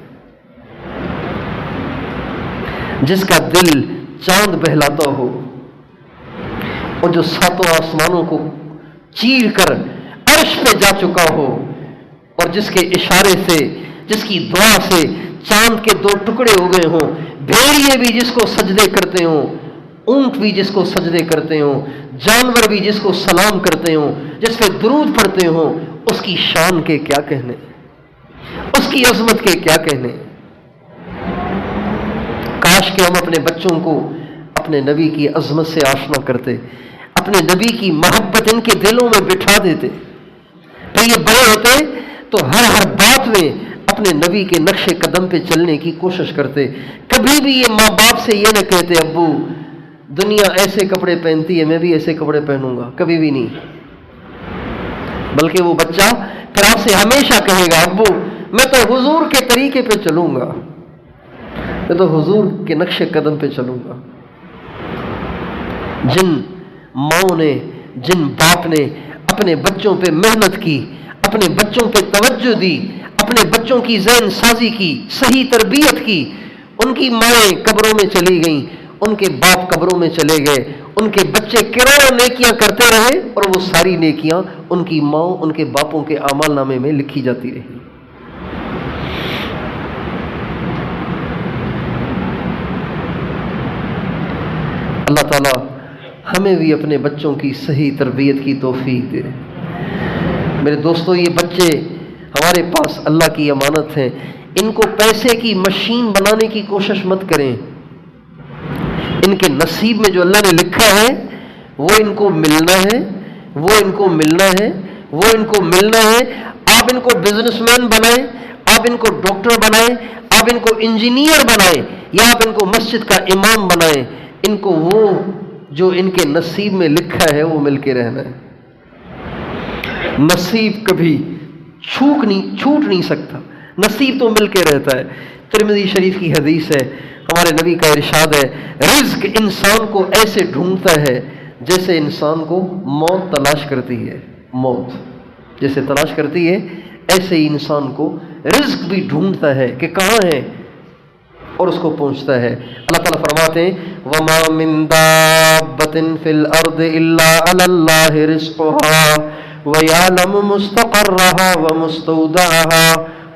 جس کا دل چاند بہلاتا ہو، اور جو ساتوں آسمانوں کو چیر کر عرش پہ جا چکا ہو، اور جس کے اشارے سے، جس کی دعا سے چاند کے دو ٹکڑے ہو گئے ہوں، بھیڑیے بھی جس کو سجدے کرتے ہوں، اونٹ بھی جس کو سجدے کرتے ہوں، جانور بھی جس کو سلام کرتے ہوں، جس پہ درود پڑھتے ہوں، اس کی شان کے کیا کہنے، اس کی عظمت کے کیا کہنے۔ کاش کہ ہم اپنے بچوں کو اپنے نبی کی عظمت سے آشنا کرتے، اپنے نبی کی محبت ان کے دلوں میں بٹھا دیتے، تو یہ بڑے ہوتے تو ہر بات میں اپنے نبی کے نقش قدم پہ چلنے کی کوشش کرتے۔ کبھی بھی یہ ماں باپ سے یہ نہ کہتے ابو دنیا ایسے کپڑے پہنتی ہے میں بھی ایسے کپڑے پہنوں گا، کبھی بھی نہیں، بلکہ وہ بچہ پھر آپ سے ہمیشہ کہے گا ابو میں تو حضور کے طریقے پہ چلوں گا، میں تو حضور کے نقش قدم پہ چلوں گا۔ جن ماؤں نے، جن باپ نے اپنے بچوں پہ محنت کی، اپنے بچوں پہ توجہ دی، اپنے بچوں کی ذہن سازی کی، صحیح تربیت کی، ان کی مائیں قبروں میں چلی گئیں، ان کے باپ قبروں میں چلے گئے، ان کے بچے کروڑوں نیکیاں کرتے رہے، اور وہ ساری نیکیاں ان کی ماں، ان کے باپوں کے اعمال نامے میں لکھی جاتی رہی۔ اللہ تعالیٰ ہمیں بھی اپنے بچوں کی صحیح تربیت کی توفیق دے۔ میرے دوستو، یہ بچے ہمارے پاس اللہ کی امانت ہیں، ان کو پیسے کی مشین بنانے کی کوشش مت کریں۔ ان کے نصیب میں جو اللہ نے لکھا ہے وہ ان کو ملنا ہے، وہ ان کو ملنا ہے، وہ ان کو ملنا ہے۔ آپ ان کو بزنس مین بنائیں، آپ ان کو ڈاکٹر بنائیں، آپ ان کو انجینئر بنائیں، یا آپ ان کو مسجد کا امام بنائیں، ان کو وہ جو ان کے نصیب میں لکھا ہے وہ مل کے رہنا ہے۔ نصیب کبھی چھوٹ نہیں سکتا، نصیب تو مل کے رہتا ہے۔ ترمذی شریف کی حدیث ہے، ہمارے نبی کا ارشاد ہے رزق انسان کو ایسے ڈھونڈتا ہے جیسے انسان کو موت تلاش کرتی ہے، موت جیسے تلاش کرتی ہے ایسے ہی انسان کو رزق بھی ڈھونڈتا ہے کہ کہاں ہے، اور اس کو پہنچتا ہے۔ اللہ تعالیٰ فرماتے ہیں وَمَا مِن دَابَّةٍ فِي الْأَرْضِ إِلَّا عَلَى اللَّهِ رِزْقُهَا وَيَعْلَمُ مُسْتَقَرَّهَا وَمُسْتَوْدَعَهَا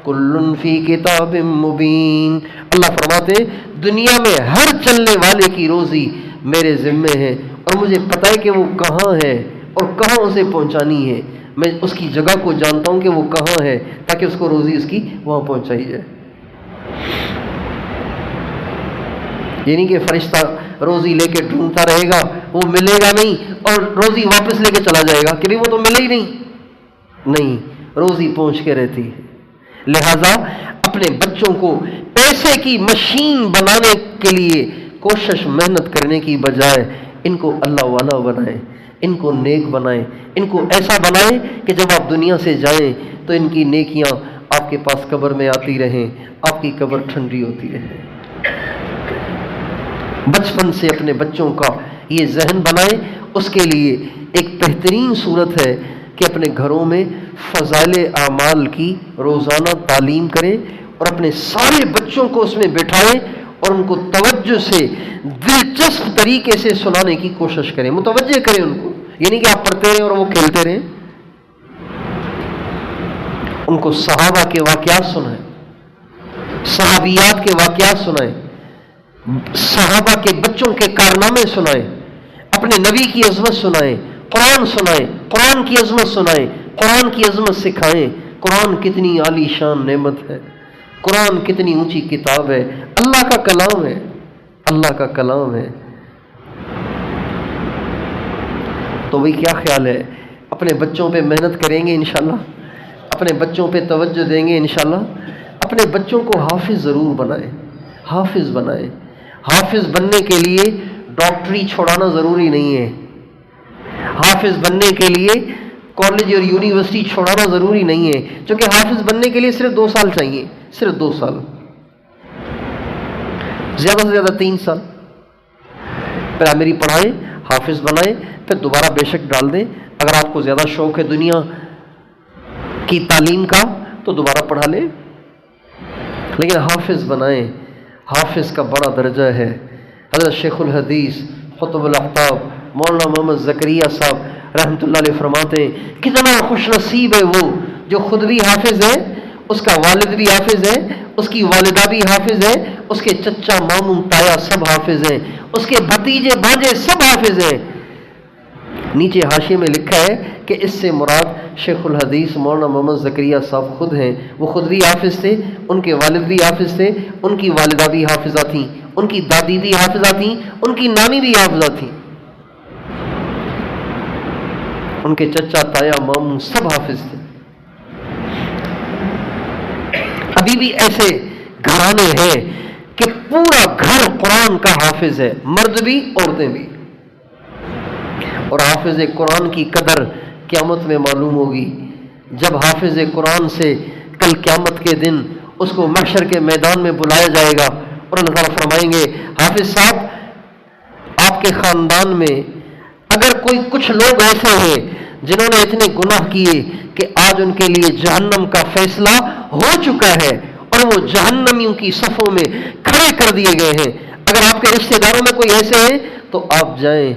كُلٌّ فِي كِتَابٍ مُبِينٍ۔ اللہ فرماتے ہیں دنیا میں ہر چلنے والے کی روزی میرے ذمے ہے، اور مجھے پتہ ہے کہ وہ کہاں ہے اور کہاں اسے پہنچانی ہے۔ میں اس کی جگہ کو جانتا ہوں کہ وہ کہاں ہے، تاکہ اس کو روزی اس کی وہاں پہنچائی جائے۔ یعنی کہ فرشتہ روزی لے کے ڈھونڈتا رہے گا، وہ ملے گا نہیں، اور روزی واپس لے کے چلا جائے گا کہ وہ تو ملے ہی نہیں، روزی پہنچ کے رہتی ہے۔ لہذا اپنے بچوں کو پیسے کی مشین بنانے کے لیے کوشش محنت کرنے کی بجائے ان کو اللہ والا بنائیں، ان کو نیک بنائیں، ان کو ایسا بنائیں کہ جب آپ دنیا سے جائیں تو ان کی نیکیاں آپ کے پاس قبر میں آتی رہیں، آپ کی قبر ٹھنڈی ہوتی رہے۔ بچپن سے اپنے بچوں کا یہ ذہن بنائیں۔ اس کے لیے ایک بہترین صورت ہے کہ اپنے گھروں میں فضائل اعمال کی روزانہ تعلیم کریں، اور اپنے سارے بچوں کو اس میں بٹھائیں، اور ان کو توجہ سے دلچسپ طریقے سے سنانے کی کوشش کریں، متوجہ کریں ان کو، یعنی کہ آپ پڑھتے رہیں اور وہ کھیلتے رہیں۔ ان کو صحابہ کے واقعات سنائیں، صحابیات کے واقعات سنائیں، صحابہ کے بچوں کے کارنامے سنائیں، اپنے نبی کی عظمت سنائیں، قرآن سنائیں، قرآن کی عظمت سنائیں، قرآن کی عظمت سکھائیں۔ قرآن کتنی عالی شان نعمت ہے، قرآن کتنی اونچی کتاب ہے، اللہ کا کلام ہے، اللہ کا کلام ہے۔ تو وہی کیا خیال ہے، اپنے بچوں پہ محنت کریں گے انشاءاللہ، اپنے بچوں پہ توجہ دیں گے انشاءاللہ، اپنے بچوں کو حافظ ضرور بنائیں، حافظ بنائیں۔ حافظ بننے کے لیے ڈاکٹری چھوڑانا ضروری نہیں ہے، حافظ بننے کے لیے کالج اور یونیورسٹی چھوڑانا ضروری نہیں ہے، کیونکہ حافظ بننے کے لیے صرف 2 سال چاہیے، صرف 2 سال، زیادہ سے زیادہ 3 سال پرائمری پڑھائیں، حافظ بنائیں، پھر دوبارہ بے شک ڈال دیں۔ اگر آپ کو زیادہ شوق ہے دنیا کی تعلیم کا تو دوبارہ پڑھا لے، لیکن حافظ بنائیں۔ حافظ کا بڑا درجہ ہے۔ حضرت شیخ الحدیث قطب الاقطاب مولانا محمد زکریا صاحب رحمۃ اللہ علیہ فرماتے ہیں کتنا خوش نصیب ہے وہ جو خود بھی حافظ ہے، اس کا والد بھی حافظ ہے، اس کی والدہ بھی حافظ ہے، اس کے چچا ماموں تایا سب حافظ ہیں، اس کے بھتیجے بھانجے سب حافظ ہیں۔ نیچے حاشیے میں لکھا ہے کہ اس سے مراد شیخ الحدیث مولانا محمد زکریا صاحب خود ہیں۔ وہ خود بھی حافظ تھے، ان کے والد بھی حافظ تھے، ان کی والدہ بھی حافظہ تھیں، ان کی دادی بھی حافظہ تھیں، ان کی نانی بھی حافظہ تھیں، ان کے چچا تایا ماموں سب حافظ تھے۔ ابھی بھی ایسے گھرانے ہیں کہ پورا گھر قرآن کا حافظ ہے، مرد بھی عورتیں بھی۔ اور حافظ قرآن کی قدر قیامت میں معلوم ہوگی جب حافظ قرآن سے کل قیامت کے دن اس کو محشر کے میدان میں بلایا جائے گا اور اللہ تعالیٰ فرمائیں گے حافظ صاحب آپ کے خاندان میں اگر کوئی کچھ لوگ ایسے ہیں جنہوں نے اتنے گناہ کیے کہ آج ان کے لیے جہنم کا فیصلہ ہو چکا ہے اور وہ جہنمیوں کی صفوں میں کھڑے کر دیے گئے ہیں، اگر آپ کے رشتہ داروں میں کوئی ایسے ہیں تو آپ جائیں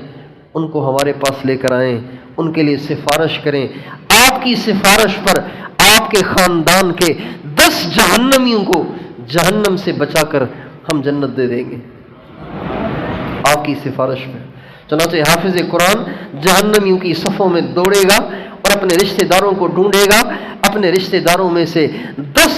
ان کو ہمارے پاس لے کر آئیں، ان کے لیے سفارش کریں، آپ کی سفارش پر آپ کے خاندان کے 10 جہنمیوں کو جہنم سے بچا کر ہم جنت دے دیں گے آپ کی سفارش میں۔ چنانچہ حافظ قرآن جہنمیوں کی صفوں میں دوڑے گا اور اپنے رشتہ داروں کو ڈھونڈے گا، اپنے رشتہ داروں میں سے 10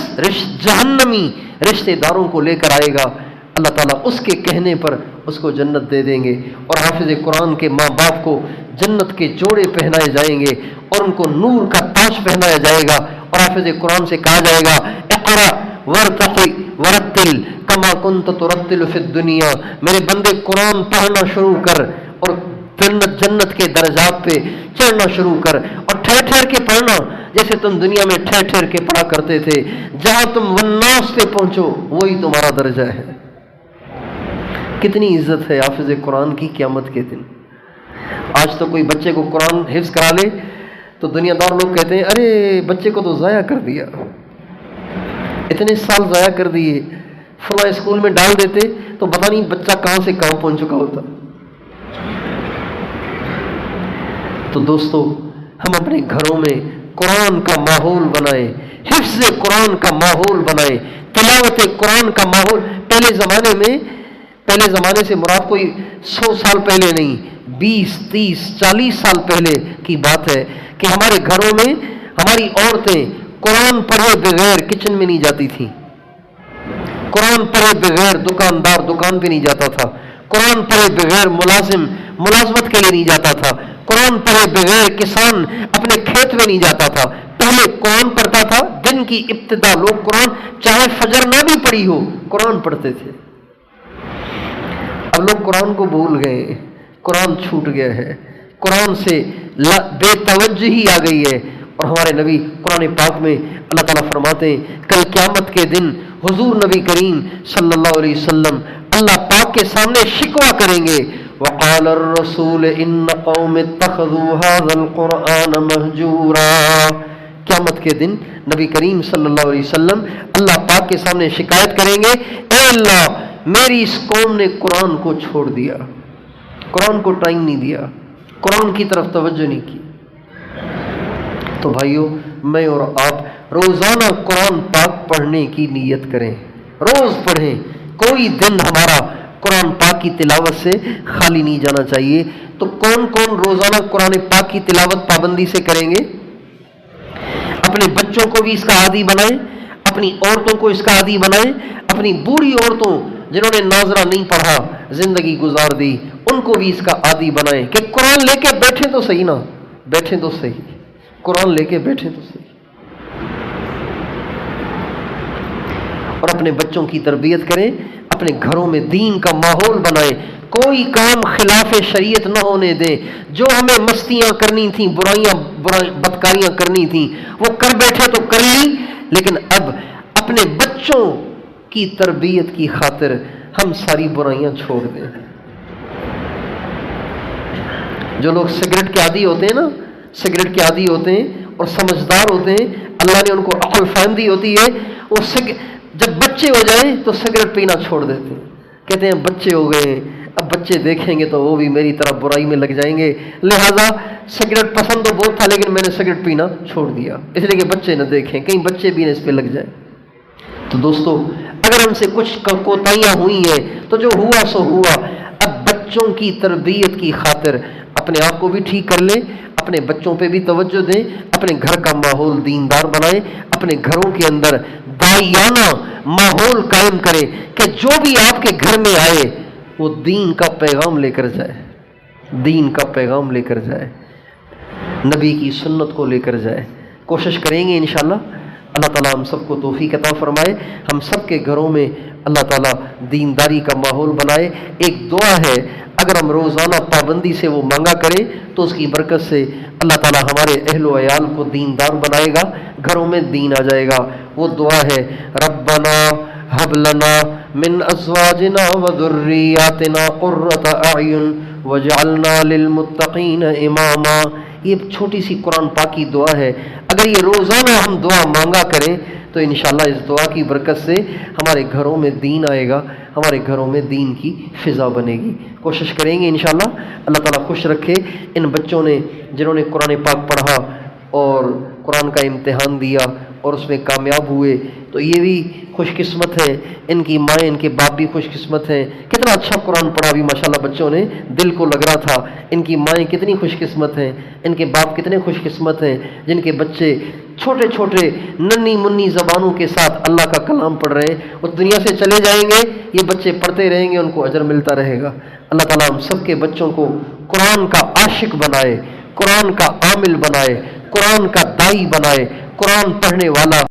جہنمی رشتہ داروں کو لے کر آئے گا، اللہ تعالیٰ اس کے کہنے پر اس کو جنت دے دیں گے، اور حافظ قرآن کے ماں باپ کو جنت کے جوڑے پہنائے جائیں گے اور ان کو نور کا تاج پہنایا جائے گا، اور حافظ قرآن سے کہا جائے گا اقرأ ورتقی ورتل کما کنت ترتل فی الدنیا، میرے بندے قرآن پڑھنا شروع کر اور جنت کے درجات پہ چڑھنا شروع کر، اور ٹھہر ٹھہر کے پڑھنا جیسے تم دنیا میں ٹھہر ٹھہر کے پڑھا کرتے تھے، جہاں تم والناس پہ پہنچو وہی تمہارا درجہ ہے۔ کتنی عزت ہے حافظ قرآن کی قیامت کے دن۔ آج تو کوئی بچے کو قرآن حفظ کرا لے تو دنیا دار لوگ کہتے ہیں ارے بچے کو تو ضائع کر دیا، اتنے سال ضائع کر دیے، فلاں اسکول میں ڈال دیتے تو پتہ نہیں بچہ کہاں سے کہاں پہنچ چکا ہوتا۔ تو دوستو ہم اپنے گھروں میں قرآن کا ماحول بنائیں، حفظ قرآن کا ماحول بنائیں، تلاوت قرآن کا ماحول۔ پہلے زمانے سے مراد کوئی 100 سال پہلے نہیں، 20 30 40 سال پہلے کی بات ہے کہ ہمارے گھروں میں ہماری عورتیں قرآن پڑھے بغیر کچن میں نہیں جاتی تھیں، قرآن پڑھے بغیر دکاندار دکان پہ نہیں جاتا تھا، قرآن پڑھے بغیر ملازم ملازمت کے لیے نہیں جاتا تھا، قرآن پڑھے بغیر کسان اپنے کھیت میں نہیں جاتا تھا۔ پہلے قرآن پڑھتا تھا، دن کی ابتدا لوگ قرآن چاہے فجر نہ بھی پڑھی ہو قرآن پڑھتے تھے۔ اب لوگ قرآن کو بھول گئے، قرآن چھوٹ گیا ہے، قرآن سے بے توجہی آ گئی ہے، اور ہمارے نبی قرآن پاک میں اللہ تعالیٰ فرماتے ہیں کل قیامت کے دن حضور نبی کریم صلی اللہ علیہ وسلم اللہ پاک کے سامنے شکوہ کریں گے، وقال الرسول ان قوم اتخذوا هذا القرآن مہجورا۔ قیامت کے دن نبی کریم صلی اللہ علیہ وسلم اللہ پاک کے سامنے شکایت کریں گے اے اللہ میری اس قوم نے قرآن کو چھوڑ دیا، قرآن کو ٹائم نہیں دیا، قرآن کی طرف توجہ نہیں کی۔ تو بھائیو میں اور آپ روزانہ قرآن پاک پڑھنے کی نیت کریں، روز پڑھیں، کوئی دن ہمارا قرآن پاک کی تلاوت سے خالی نہیں جانا چاہیے۔ تو کون کون روزانہ قرآن پاک کی تلاوت پابندی سے کریں گے؟ اپنے بچوں کو بھی اس کا عادی بنائیں، اپنی عورتوں کو اس کا عادی بنائیں، اپنی بوڑھی عورتوں جنہوں نے ناظرہ نہیں پڑھا زندگی گزار دی ان کو بھی اس کا عادی بنائیں کہ قرآن لے کے بیٹھیں تو صحیح، نہ بیٹھیں تو صحیح، قرآن لے کے بیٹھیں تو صحیح، اور اپنے بچوں کی تربیت کریں، اپنے گھروں میں دین کا ماحول بنائیں، کوئی کام خلاف شریعت نہ ہونے دیں۔ جو ہمیں مستیاں کرنی تھیں، بدکاریاں کرنی تھیں وہ کر بیٹھے تو کر لی، لیکن اب اپنے بچوں کی تربیت کی خاطر ہم ساری برائیاں چھوڑ دیں۔ جو لوگ سگریٹ کے عادی ہوتے ہیں نا، سگریٹ کے عادی ہوتے ہیں اور سمجھدار ہوتے ہیں، اللہ نے ان کو عقل فہم دی ہوتی ہے، وہ جب بچے ہو جائیں تو سگریٹ پینا چھوڑ دیتے ہیں، کہتے ہیں بچے ہو گئے ہیں، اب بچے دیکھیں گے تو وہ بھی میری طرح برائی میں لگ جائیں گے، لہذا سگریٹ پسند تو بہت تھا لیکن میں نے سگریٹ پینا چھوڑ دیا، اس لیے کہ بچے نہ دیکھیں، کہیں بچے بھی نہ اس پہ لگ جائیں۔ تو دوستو، اگر ہم سے کچھ کوتاہیاں ہوئی ہیں تو جو ہوا سو ہوا، اب بچوں کی تربیت کی خاطر اپنے آپ کو بھی ٹھیک کر لیں، اپنے بچوں پہ بھی توجہ دیں، اپنے گھر کا ماحول دیندار بنائیں، اپنے گھروں کے اندر داعیانہ ماحول قائم کریں کہ جو بھی آپ کے گھر میں آئے وہ دین کا پیغام لے کر جائے، دین کا پیغام لے کر جائے، نبی کی سنت کو لے کر جائے۔ کوشش کریں گے انشاءاللہ، اللہ تعالیٰ ہم سب کو توفیق عطا فرمائے، ہم سب کے گھروں میں اللہ تعالیٰ دینداری کا ماحول بنائے۔ ایک دعا ہے، اگر ہم روزانہ پابندی سے وہ مانگا کریں تو اس کی برکت سے اللہ تعالیٰ ہمارے اہل و عیال کو دیندار بنائے گا، گھروں میں دین آ جائے گا۔ وہ دعا ہے، ربنا ہب لنا من ازواجنا وذریاتنا قرۃ اعین وجعلنا للمتقین اماما۔ یہ چھوٹی سی قرآن پاک کی دعا ہے، اگر یہ روزانہ ہم دعا مانگا کریں تو انشاءاللہ اس دعا کی برکت سے ہمارے گھروں میں دین آئے گا، ہمارے گھروں میں دین کی فضا بنے گی۔ کوشش کریں گے انشاءاللہ، اللہ تعالیٰ خوش رکھے ان بچوں نے جنہوں نے قرآن پاک پڑھا اور قرآن کا امتحان دیا اور اس میں کامیاب ہوئے، تو یہ بھی خوش قسمت ہیں، ان کی مائیں ان کے باپ بھی خوش قسمت ہیں۔ کتنا اچھا قرآن پڑھا بھی ماشاءاللہ بچوں نے، دل کو لگ رہا تھا۔ ان کی مائیں کتنی خوش قسمت ہیں، ان کے باپ کتنے خوش قسمت ہیں جن کے بچے چھوٹے چھوٹے ننھی منی زبانوں کے ساتھ اللہ کا کلام پڑھ رہے ہیں۔ وہ دنیا سے چلے جائیں گے، یہ بچے پڑھتے رہیں گے، ان کو اجر ملتا رہے گا۔ اللہ تعالیٰ ہم سب کے بچوں کو قرآن کا عاشق بنائے، قرآن کا عامل بنائے، قرآن کا داعی بنائے، قرآن پڑھنے والا